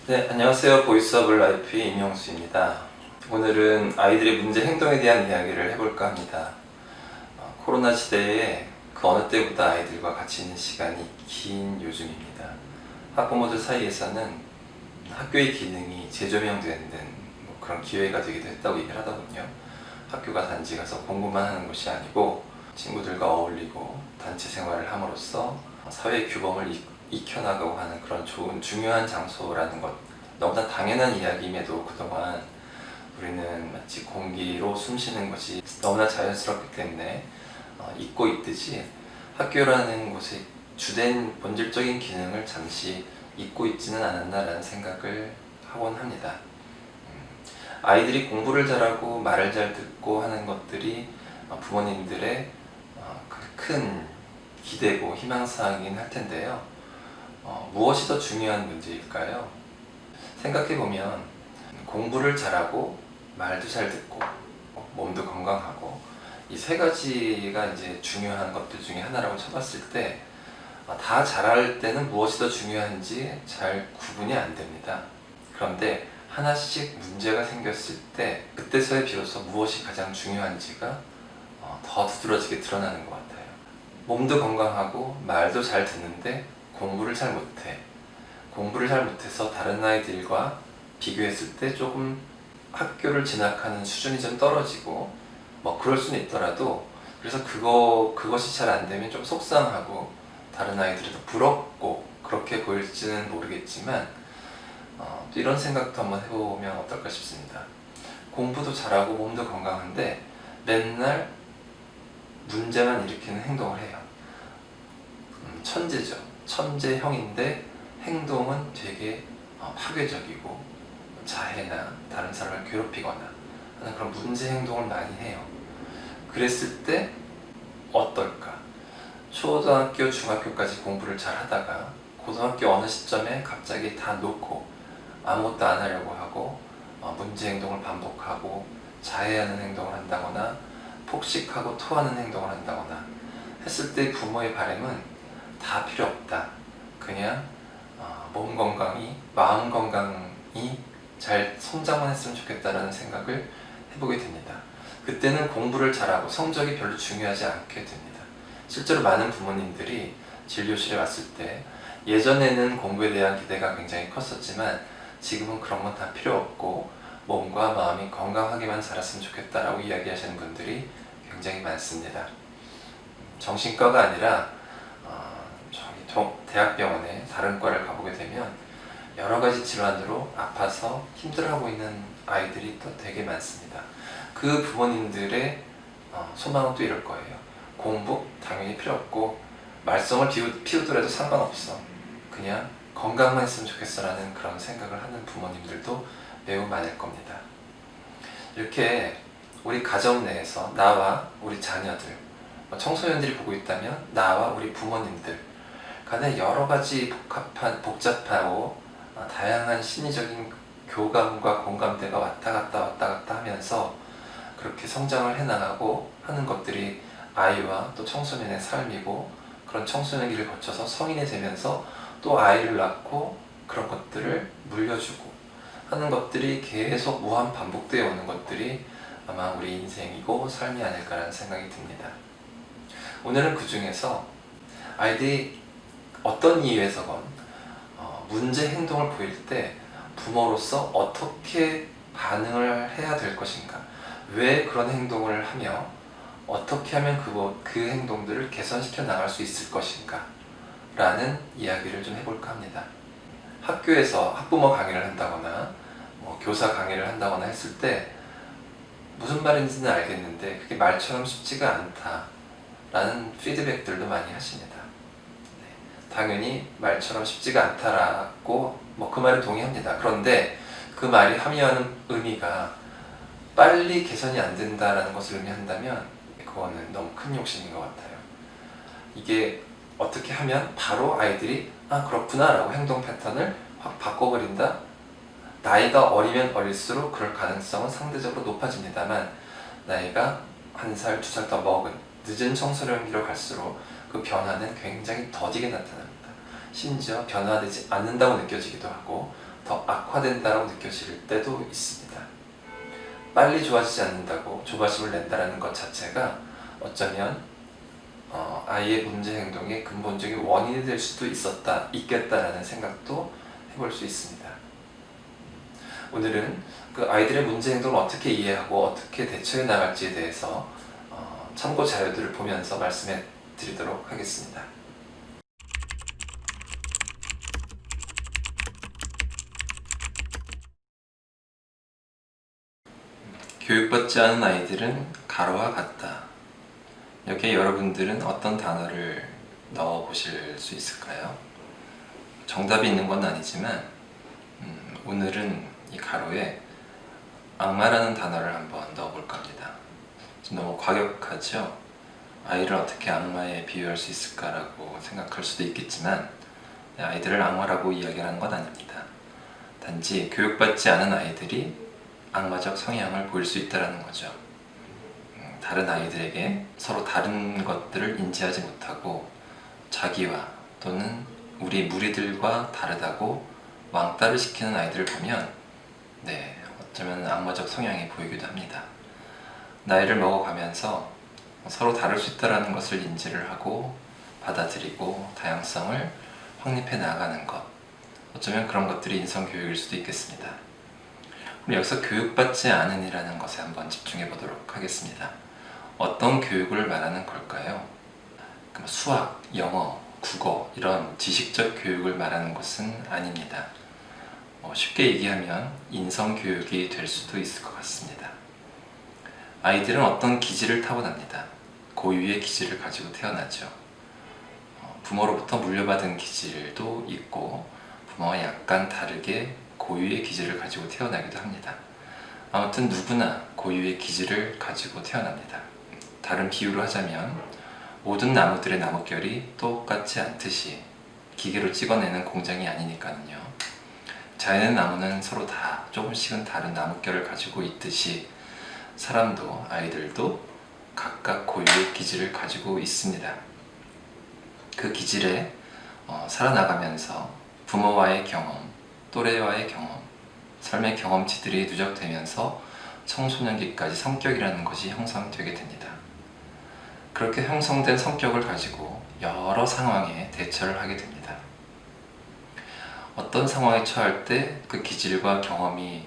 네, 안녕하세요. 보이스 오브 라이프의 임영수입니다. 오늘은 아이들의 문제 행동에 대한 이야기를 해볼까 합니다. 코로나 시대에 그 어느 때보다 아이들과 같이 있는 시간이 긴 요즘입니다. 학부모들 사이에서는 학교의 기능이 재조명되는 그런 기회가 되기도 했다고 얘기를 하더군요. 학교가 단지 가서 공부만 하는 곳이 아니고 친구들과 어울리고 단체 생활을 함으로써 사회 규범을 익혀나가고 하는 그런 좋은 중요한 장소라는 것, 너무나 당연한 이야기임에도 그동안 우리는 마치 공기로 숨쉬는 것이 너무나 자연스럽기 때문에 잊고 있듯이 학교라는 곳의 주된 본질적인 기능을 잠시 잊고 있지는 않았나라는 생각을 하곤 합니다. 아이들이 공부를 잘하고 말을 잘 듣고 하는 것들이 부모님들의 큰 기대고 희망사항이긴 할 텐데요. 무엇이 더 중요한 문제일까요? 생각해보면 공부를 잘하고 말도 잘 듣고 몸도 건강하고 이 세 가지가 이제 중요한 것들 중에 하나라고 쳐봤을 때 다 잘할 때는 무엇이 더 중요한지 잘 구분이 안 됩니다. 그런데 하나씩 문제가 생겼을 때 그때서야 비로소 무엇이 가장 중요한지가 더 두드러지게 드러나는 것 같아요. 몸도 건강하고 말도 잘 듣는데 공부를 잘 못해. 공부를 잘 못해서 다른 아이들과 비교했을 때 조금 학교를 진학하는 수준이 좀 떨어지고 뭐 그럴 수는 있더라도 그래서 그것이 잘 안 되면 좀 속상하고 다른 아이들도 부럽고 그렇게 보일지는 모르겠지만 또 이런 생각도 한번 해보면 어떨까 싶습니다. 공부도 잘하고 몸도 건강한데 맨날 문제만 일으키는 행동을 해요. 천재죠. 천재형인데 행동은 되게 파괴적이고 자해나 다른 사람을 괴롭히거나 하는 그런 문제 행동을 많이 해요. 그랬을 때 어떨까? 초등학교, 중학교까지 공부를 잘 하다가 고등학교 어느 시점에 갑자기 다 놓고 아무것도 안 하려고 하고 문제 행동을 반복하고 자해하는 행동을 한다거나 폭식하고 토하는 행동을 한다거나 했을 때 부모의 바람은 다 필요 없다. 그냥 몸 건강이, 마음 건강이 잘 성장만 했으면 좋겠다라는 생각을 해보게 됩니다. 그때는 공부를 잘하고 성적이 별로 중요하지 않게 됩니다. 실제로 많은 부모님들이 진료실에 왔을 때 예전에는 공부에 대한 기대가 굉장히 컸었지만 지금은 그런 건 다 필요 없고 몸과 마음이 건강하게만 자랐으면 좋겠다라고 이야기하시는 분들이 굉장히 많습니다. 정신과가 아니라 대학병원에 다른 과를 가보게 되면 여러 가지 질환으로 아파서 힘들어하고 있는 아이들이 또 되게 많습니다. 그 부모님들의 소망은 또 이럴 거예요. 공부 당연히 필요 없고 말썽을 피우더라도 상관없어. 그냥 건강만 했으면 좋겠어 라는 그런 생각을 하는 부모님들도 매우 많을 겁니다. 이렇게 우리 가정 내에서 나와 우리 자녀들, 청소년들이 보고 있다면 나와 우리 부모님들 간에 여러 가지 복잡하고 다양한 심리적인 교감과 공감대가 왔다 갔다 하면서 그렇게 성장을 해나가고 하는 것들이 아이와 또 청소년의 삶이고 그런 청소년기를 거쳐서 성인이 되면서 또 아이를 낳고 그런 것들을 물려주고 하는 것들이 계속 무한 반복되어 오는 것들이 아마 우리 인생이고 삶이 아닐까라는 생각이 듭니다. 오늘은 그 중에서 아이들이 어떤 이유에서건 문제 행동을 보일 때 부모로서 어떻게 반응을 해야 될 것인가, 왜 그런 행동을 하며 어떻게 하면 그 행동들을 개선시켜 나갈 수 있을 것인가 라는 이야기를 좀 해볼까 합니다. 학교에서 학부모 강의를 한다거나 교사 강의를 한다거나 했을 때 무슨 말인지는 알겠는데 그게 말처럼 쉽지가 않다 라는 피드백들도 많이 하십니다. 당연히 말처럼 쉽지가 않다라고 그 말에 동의합니다. 그런데 그 말이 함유하는 의미가 빨리 개선이 안 된다라는 것을 의미한다면 그거는 너무 큰 욕심인 것 같아요. 이게 어떻게 하면 바로 아이들이 그렇구나 라고 행동 패턴을 확 바꿔버린다? 나이가 어리면 어릴수록 그럴 가능성은 상대적으로 높아집니다만 나이가 1살, 2살 더 먹은 늦은 청소년기로 갈수록 그 변화는 굉장히 더디게 나타납니다. 심지어 변화되지 않는다고 느껴지기도 하고 더 악화된다고 느껴질 때도 있습니다. 빨리 좋아지지 않는다고 조바심을 낸다는 것 자체가 어쩌면 아이의 문제 행동의 근본적인 원인이 될 수도 있겠다라는 생각도 해볼 수 있습니다. 오늘은 그 아이들의 문제 행동을 어떻게 이해하고 어떻게 대처해 나갈지에 대해서 참고 자료들을 보면서 말씀해 드리도록 하겠습니다. 교육받지 않은 아이들은 가로와 같다. 여기에 여러분들은 어떤 단어를 넣어 보실 수 있을까요? 정답이 있는 건 아니지만 오늘은 이 가로에 악마라는 단어를 한번 넣어볼까 합니다. 좀 너무 과격하죠? 아이를 어떻게 악마에 비유할 수 있을까라고 생각할 수도 있겠지만 아이들을 악마라고 이야기하는 건 아닙니다. 단지 교육받지 않은 아이들이 악마적 성향을 보일 수 있다는 거죠. 다른 아이들에게 서로 다른 것들을 인지하지 못하고 자기와 또는 우리 무리들과 다르다고 왕따를 시키는 아이들을 보면 어쩌면 악마적 성향이 보이기도 합니다. 나이를 먹어가면서 서로 다를 수 있다는 것을 인지를 하고 받아들이고 다양성을 확립해 나가는 것, 어쩌면 그런 것들이 인성교육일 수도 있겠습니다. 그럼 여기서 교육받지 않은이라는 것에 한번 집중해 보도록 하겠습니다. 어떤 교육을 말하는 걸까요? 수학, 영어, 국어 이런 지식적 교육을 말하는 것은 아닙니다. 쉽게 얘기하면 인성교육이 될 수도 있을 것 같습니다. 아이들은 어떤 기질을 타고납니다. 고유의 기질을 가지고 태어나죠. 부모로부터 물려받은 기질도 있고 부모와 약간 다르게 고유의 기질을 가지고 태어나기도 합니다. 아무튼 누구나 고유의 기질을 가지고 태어납니다. 다른 비유로 하자면 모든 나무들의 나뭇결이 똑같지 않듯이 기계로 찍어내는 공장이 아니니까요. 자연의 나무는 서로 다 조금씩은 다른 나뭇결을 가지고 있듯이 사람도 아이들도 각각 고유의 기질을 가지고 있습니다. 그 기질에 살아나가면서 부모와의 경험, 또래와의 경험, 삶의 경험치들이 누적되면서 청소년기까지 성격이라는 것이 형성되게 됩니다. 그렇게 형성된 성격을 가지고 여러 상황에 대처를 하게 됩니다. 어떤 상황에 처할 때 그 기질과 경험이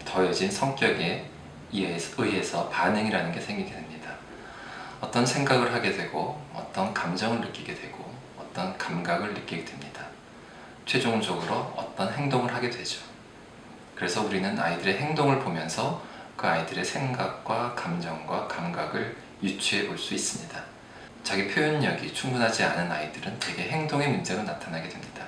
더해진 성격에 의해서 반응이라는 게 생기게 됩니다. 어떤 생각을 하게 되고 어떤 감정을 느끼게 되고 어떤 감각을 느끼게 됩니다. 최종적으로 어떤 행동을 하게 되죠. 그래서 우리는 아이들의 행동을 보면서 그 아이들의 생각과 감정과 감각을 유추해 볼 수 있습니다. 자기 표현력이 충분하지 않은 아이들은 대개 행동의 문제로 나타나게 됩니다.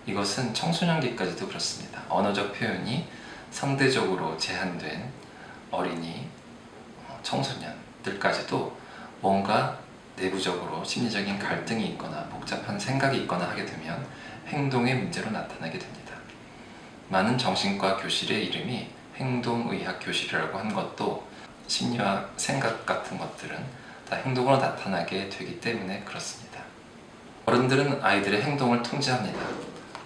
이것은 청소년기까지도 그렇습니다. 언어적 표현이 상대적으로 제한된 어린이, 청소년들까지도 뭔가 내부적으로 심리적인 갈등이 있거나 복잡한 생각이 있거나 하게 되면 행동의 문제로 나타나게 됩니다. 많은 정신과 교실의 이름이 행동의학 교실이라고 한 것도 심리와 생각 같은 것들은 다 행동으로 나타나게 되기 때문에 그렇습니다. 어른들은 아이들의 행동을 통제합니다.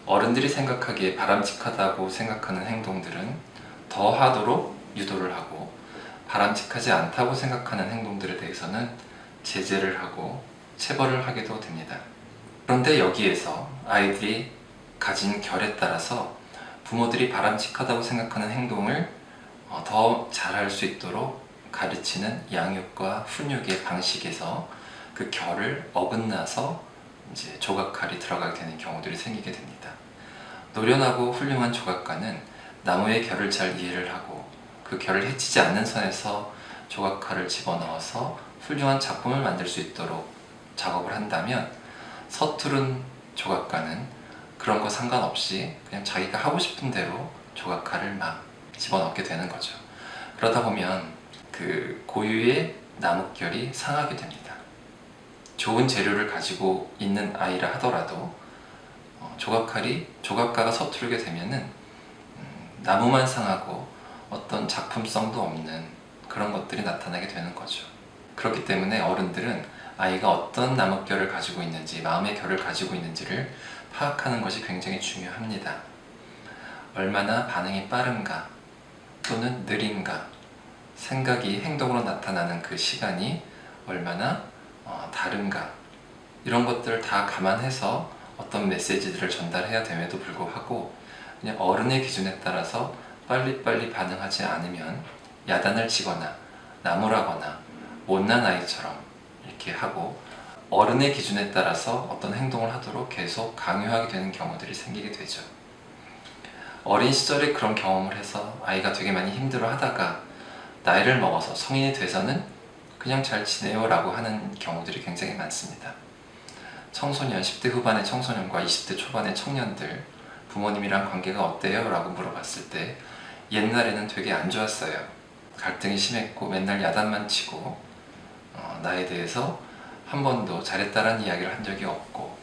어른들이 생각하기에 바람직하다고 생각하는 행동들은 더 하도록 유도를 하고 바람직하지 않다고 생각하는 행동들에 대해서는 제재를 하고 체벌을 하게도 됩니다. 그런데 여기에서 아이들이 가진 결에 따라서 부모들이 바람직하다고 생각하는 행동을 더 잘할 수 있도록 가르치는 양육과 훈육의 방식에서 그 결을 어긋나서 이제 조각칼이 들어가게 되는 경우들이 생기게 됩니다. 노련하고 훌륭한 조각가는 나무의 결을 잘 이해를 하고 그 결을 해치지 않는 선에서 조각칼을 집어넣어서 훌륭한 작품을 만들 수 있도록 작업을 한다면, 서투른 조각가는 그런 거 상관없이 그냥 자기가 하고 싶은 대로 조각칼을 막 집어넣게 되는 거죠. 그러다 보면 그 고유의 나뭇결이 상하게 됩니다. 좋은 재료를 가지고 있는 아이라 하더라도 조각가가 서투르게 되면은 나무만 상하고 어떤 작품성도 없는 그런 것들이 나타나게 되는 거죠. 그렇기 때문에 어른들은 아이가 어떤 나뭇결을 가지고 있는지, 마음의 결을 가지고 있는지를 파악하는 것이 굉장히 중요합니다. 얼마나 반응이 빠른가 또는 느린가, 생각이 행동으로 나타나는 그 시간이 얼마나 다른가, 이런 것들을 다 감안해서 어떤 메시지들을 전달해야 됨에도 불구하고 그냥 어른의 기준에 따라서 빨리빨리 반응하지 않으면 야단을 치거나 나무라거나 못난 아이처럼 이렇게 하고, 어른의 기준에 따라서 어떤 행동을 하도록 계속 강요하게 되는 경우들이 생기게 되죠. 어린 시절에 그런 경험을 해서 아이가 되게 많이 힘들어 하다가 나이를 먹어서 성인이 돼서는 그냥 잘 지내요 라고 하는 경우들이 굉장히 많습니다. 청소년, 10대 후반의 청소년과 20대 초반의 청년들, 부모님이랑 관계가 어때요? 라고 물어봤을 때 옛날에는 되게 안 좋았어요. 갈등이 심했고 맨날 야단만 치고 나에 대해서 한 번도 잘했다라는 이야기를 한 적이 없고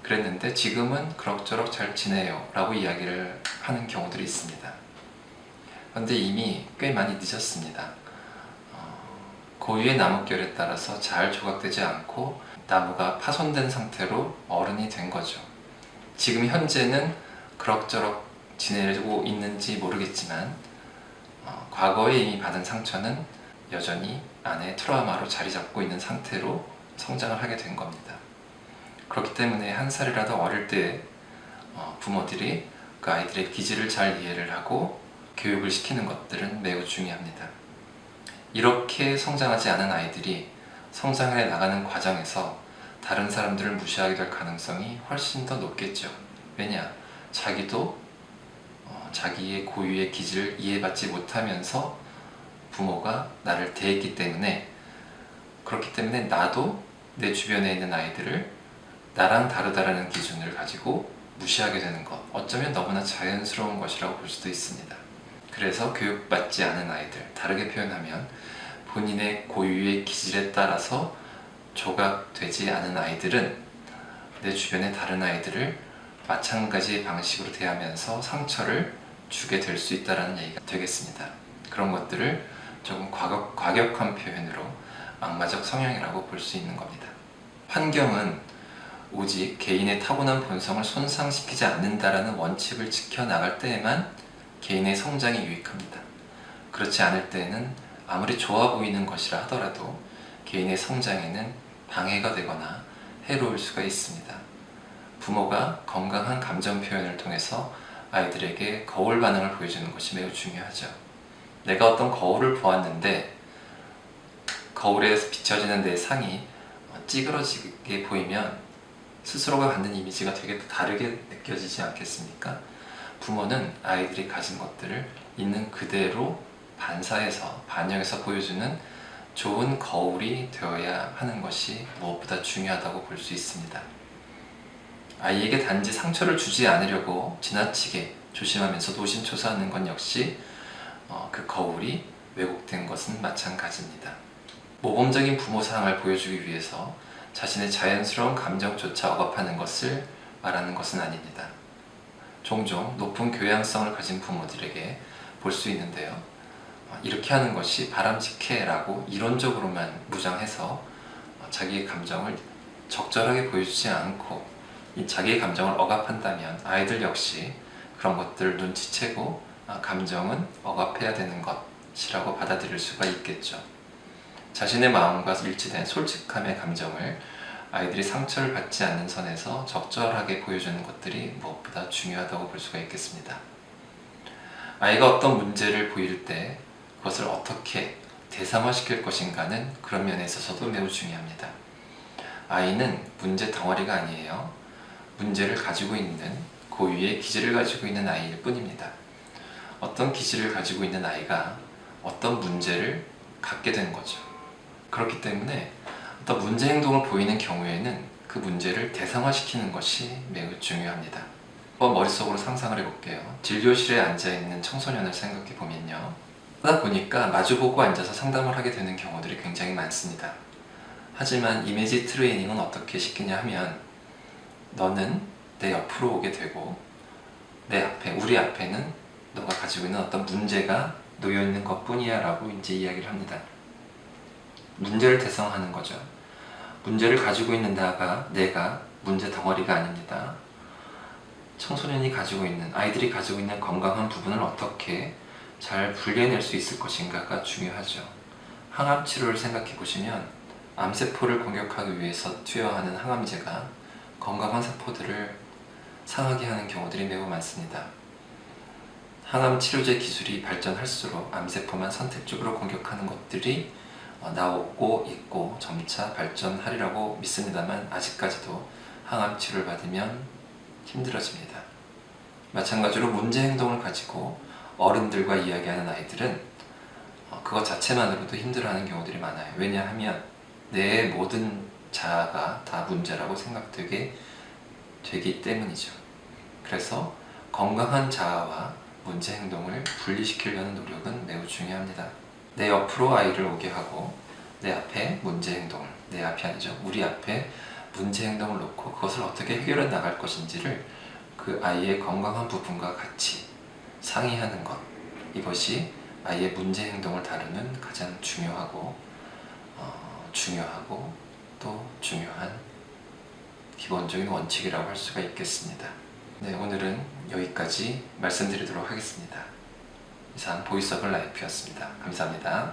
그랬는데, 지금은 그럭저럭 잘 지내요 라고 이야기를 하는 경우들이 있습니다. 그런데 이미 꽤 많이 늦었습니다. 고유의 나뭇결에 따라서 잘 조각되지 않고 나무가 파손된 상태로 어른이 된 거죠. 지금 현재는 그럭저럭 지내고 있는지 모르겠지만 과거에 이미 받은 상처는 여전히 안에 트라우마로 자리 잡고 있는 상태로 성장을 하게 된 겁니다. 그렇기 때문에 한 살이라도 어릴 때 부모들이 그 아이들의 기질을 잘 이해를 하고 교육을 시키는 것들은 매우 중요합니다. 이렇게 성장하지 않은 아이들이 성장을 해 나가는 과정에서 다른 사람들을 무시하게 될 가능성이 훨씬 더 높겠죠. 왜냐? 자기도 자기의 고유의 기질을 이해받지 못하면서 부모가 나를 대했기 때문에, 그렇기 때문에 나도 내 주변에 있는 아이들을 나랑 다르다라는 기준을 가지고 무시하게 되는 것, 어쩌면 너무나 자연스러운 것이라고 볼 수도 있습니다. 그래서 교육받지 않은 아이들, 다르게 표현하면 본인의 고유의 기질에 따라서 조각되지 않은 아이들은 내 주변의 다른 아이들을 마찬가지의 방식으로 대하면서 상처를 주게 될 수 있다는 얘기가 되겠습니다. 그런 것들을 조금 과격한 표현으로 악마적 성향이라고 볼 수 있는 겁니다. 환경은 오직 개인의 타고난 본성을 손상시키지 않는다라는 원칙을 지켜나갈 때에만 개인의 성장이 유익합니다. 그렇지 않을 때에는 아무리 좋아 보이는 것이라 하더라도 개인의 성장에는 방해가 되거나 해로울 수가 있습니다. 부모가 건강한 감정 표현을 통해서 아이들에게 거울 반응을 보여주는 것이 매우 중요하죠. 내가 어떤 거울을 보았는데 거울에서 비춰지는 내 상이 찌그러지게 보이면 스스로가 갖는 이미지가 되게 다르게 느껴지지 않겠습니까? 부모는 아이들이 가진 것들을 있는 그대로 반사해서 반영해서 보여주는 좋은 거울이 되어야 하는 것이 무엇보다 중요하다고 볼 수 있습니다. 아이에게 단지 상처를 주지 않으려고 지나치게 조심하면서 노심초사하는 건 역시 그 거울이 왜곡된 것은 마찬가지입니다. 모범적인 부모 상을 보여주기 위해서 자신의 자연스러운 감정조차 억압하는 것을 말하는 것은 아닙니다. 종종 높은 교양성을 가진 부모들에게 볼 수 있는데요. 이렇게 하는 것이 바람직해 라고 이론적으로만 무장해서 자기의 감정을 적절하게 보여주지 않고 자기의 감정을 억압한다면 아이들 역시 그런 것들을 눈치채고 감정은 억압해야 되는 것이라고 받아들일 수가 있겠죠. 자신의 마음과 일치된 솔직함의 감정을 아이들이 상처를 받지 않는 선에서 적절하게 보여주는 것들이 무엇보다 중요하다고 볼 수가 있겠습니다. 아이가 어떤 문제를 보일 때 그것을 어떻게 대상화시킬 것인가는 그런 면에 있어서도 매우 중요합니다. 아이는 문제 덩어리가 아니에요. 문제를 가지고 있는 고유의 기질을 가지고 있는 아이일 뿐입니다. 어떤 기질을 가지고 있는 아이가 어떤 문제를 갖게 된 거죠. 그렇기 때문에 어떤 문제 행동을 보이는 경우에는 그 문제를 대상화시키는 것이 매우 중요합니다. 한번 머릿속으로 상상을 해볼게요. 진료실에 앉아있는 청소년을 생각해 보면요. 하다 보니까 마주보고 앉아서 상담을 하게 되는 경우들이 굉장히 많습니다. 하지만 이미지 트레이닝은 어떻게 시키냐 하면 너는 내 옆으로 오게 되고 내 앞에, 우리 앞에는 너가 가지고 있는 어떤 문제가 놓여있는 것 뿐이야 라고 이제 이야기를 합니다. 문제를 대상화하는 거죠. 문제를 가지고 있는 내가 문제 덩어리가 아닙니다. 아이들이 가지고 있는 건강한 부분을 어떻게 잘 분리해낼 수 있을 것인가가 중요하죠. 항암 치료를 생각해 보시면 암세포를 공격하기 위해서 투여하는 항암제가 건강한 세포들을 상하게 하는 경우들이 매우 많습니다. 항암 치료제 기술이 발전할수록 암세포만 선택적으로 공격하는 것들이 나오고 있고 점차 발전하리라고 믿습니다만 아직까지도 항암 치료를 받으면 힘들어집니다. 마찬가지로 문제 행동을 가지고 어른들과 이야기하는 아이들은 그것 자체만으로도 힘들어하는 경우들이 많아요. 왜냐하면 내 모든 자아가 다 문제라고 생각되게 되기 때문이죠. 그래서 건강한 자아와 문제 행동을 분리시키려는 노력은 매우 중요합니다. 내 옆으로 아이를 오게 하고 내 앞에 문제 행동을, 내 앞이 아니죠, 우리 앞에 문제 행동을 놓고 그것을 어떻게 해결해 나갈 것인지를 그 아이의 건강한 부분과 같이 상의하는 것, 이것이 아이의 문제 행동을 다루는 가장 중요하고 또 중요한 기본적인 원칙이라고 할 수가 있겠습니다. 네, 오늘은 여기까지 말씀드리도록 하겠습니다. 이상 보이스 오브 라이프였습니다. 감사합니다.